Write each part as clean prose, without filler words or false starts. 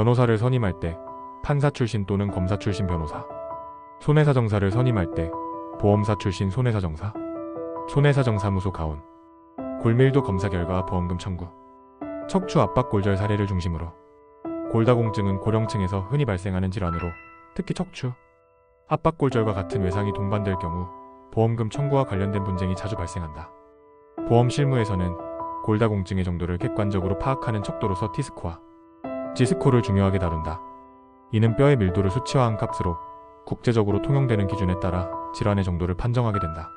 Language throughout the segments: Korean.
변호사를 선임할 때 판사 출신 또는 검사 출신 변호사, 손해사정사를 선임할 때 보험사 출신 손해사정사, 손해사정사무소 가온, 골밀도 검사 결과 보험금 청구, 척추 압박 골절 사례를 중심으로 골다공증은 고령층에서 흔히 발생하는 질환으로 특히 척추 압박 골절과 같은 외상이 동반될 경우 보험금 청구와 관련된 분쟁이 자주 발생한다. 보험 실무에서는 골다공증의 정도를 객관적으로 파악하는 척도로서 T스코어, G스코어를 중요하게 다룬다. 이는 뼈의 밀도를 수치화한 값으로 국제적으로 통용되는 기준에 따라 질환의 정도를 판정하게 된다.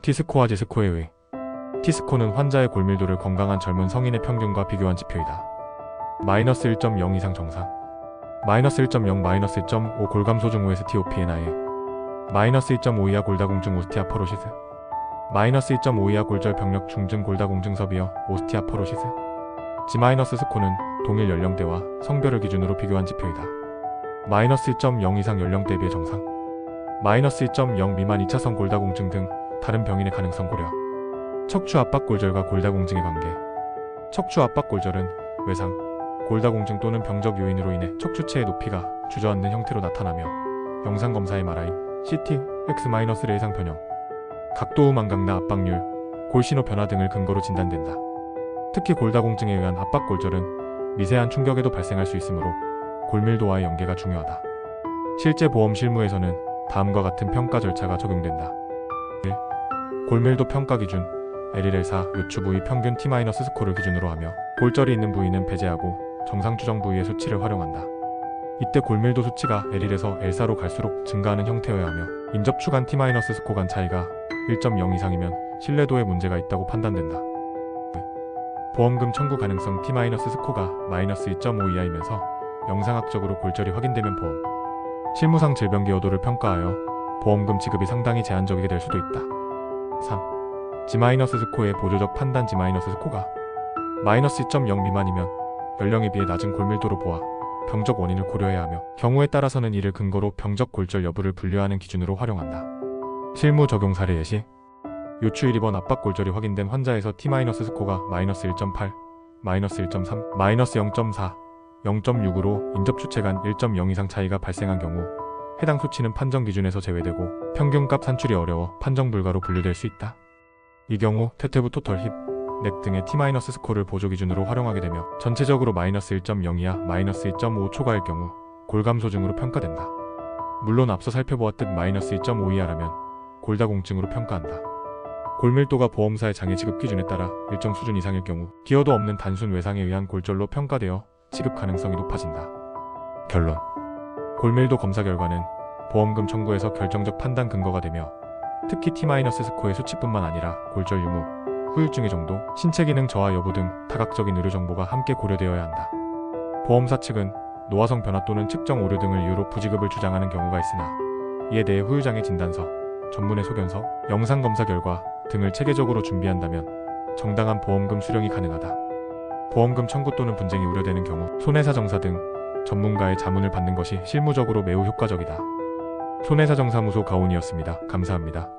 T스코어와 G스코어에 의해 T스코어는 환자의 골밀도를 건강한 젊은 성인의 평균과 비교한 지표이다. 마이너스 1.0 이상 정상, 마이너스 1.0, 마이너스 2.5 골감소증 OS TOPNI에, 마이너스 2.5 이하 골다공증 오스티아퍼로시스, 마이너스 2.5 이하 골절 병력 중증 골다공증 서비어 오스티아퍼로시스. G- 스코는 동일 연령대와 성별을 기준으로 비교한 지표이다. 마이너스 2.0 이상 연령대에 비해 정상, 마이너스 2.0 미만 2차선 골다공증 등 다른 병인의 가능성 고려. 척추 압박 골절과 골다공증의 관계. 척추 압박 골절은 외상, 골다공증 또는 병적 요인으로 인해 척추체의 높이가 주저앉는 형태로 나타나며 영상검사 MRI, CT, X-레이상 변형, 각도 후 망각나 압박률, 골신호 변화 등을 근거로 진단된다. 특히 골다공증에 의한 압박 골절은 미세한 충격에도 발생할 수 있으므로 골밀도와의 연계가 중요하다. 실제 보험 실무에서는 다음과 같은 평가 절차가 적용된다. 1. 골밀도 평가 기준 L1L4 요추 부위 평균 T-스코어를 기준으로 하며 골절이 있는 부위는 배제하고 정상 추정 부위의 수치를 활용한다. 이때 골밀도 수치가 L1에서 L4로 갈수록 증가하는 형태여야 하며 인접 추간 T-스코어 간 차이가 1.0 이상이면 신뢰도에 문제가 있다고 판단된다. 보험금 청구 가능성 T-스코어가 마이너스 2.5 이하이면서 영상학적으로 골절이 확인되면 보험 실무상 질병 기여도를 평가하여 보험금 지급이 상당히 제한적이게 될 수도 있다. 3. G-스코어의 보조적 판단 G-스코어가 마이너스 2.0 미만이면 연령에 비해 낮은 골밀도로 보아 병적 원인을 고려해야 하며 경우에 따라서는 이를 근거로 병적 골절 여부를 분류하는 기준으로 활용한다. 실무 적용 사례 예시. 요추 1, 2번 압박 골절이 확인된 환자에서 T-스코어가 마이너스 1.8, 마이너스 1.3, 마이너스 0.4, 0.6으로 인접 추체 간 1.0 이상 차이가 발생한 경우 해당 수치는 판정 기준에서 제외되고 평균값 산출이 어려워 판정 불가로 분류될 수 있다. 이 경우 퇴퇴부 토털 힙, 넥 등의 T-스코어를 보조 기준으로 활용하게 되며 전체적으로 마이너스 1.0 이하 마이너스 2.5 초과일 경우 골감소증으로 평가된다. 물론 앞서 살펴보았듯 마이너스 2.5 이하라면 골다공증으로 평가한다. 골밀도가 보험사의 장애 지급 기준에 따라 일정 수준 이상일 경우 기여도 없는 단순 외상에 의한 골절로 평가되어 지급 가능성이 높아진다. 결론. 골밀도 검사 결과는 보험금 청구에서 결정적 판단 근거가 되며 특히 T-스코어의 수치뿐만 아니라 골절 유무, 후유증의 정도, 신체 기능 저하 여부 등 다각적인 의료 정보가 함께 고려되어야 한다. 보험사 측은 노화성 변화 또는 측정 오류 등을 이유로 부지급을 주장하는 경우가 있으나 이에 대해 후유장애 진단서, 전문의 소견서, 영상검사 결과 등을 체계적으로 준비한다면 정당한 보험금 수령이 가능하다. 보험금 청구 또는 분쟁이 우려되는 경우 손해사정사 등 전문가의 자문을 받는 것이 실무적으로 매우 효과적이다. 손해사정사무소 가온이었습니다. 감사합니다.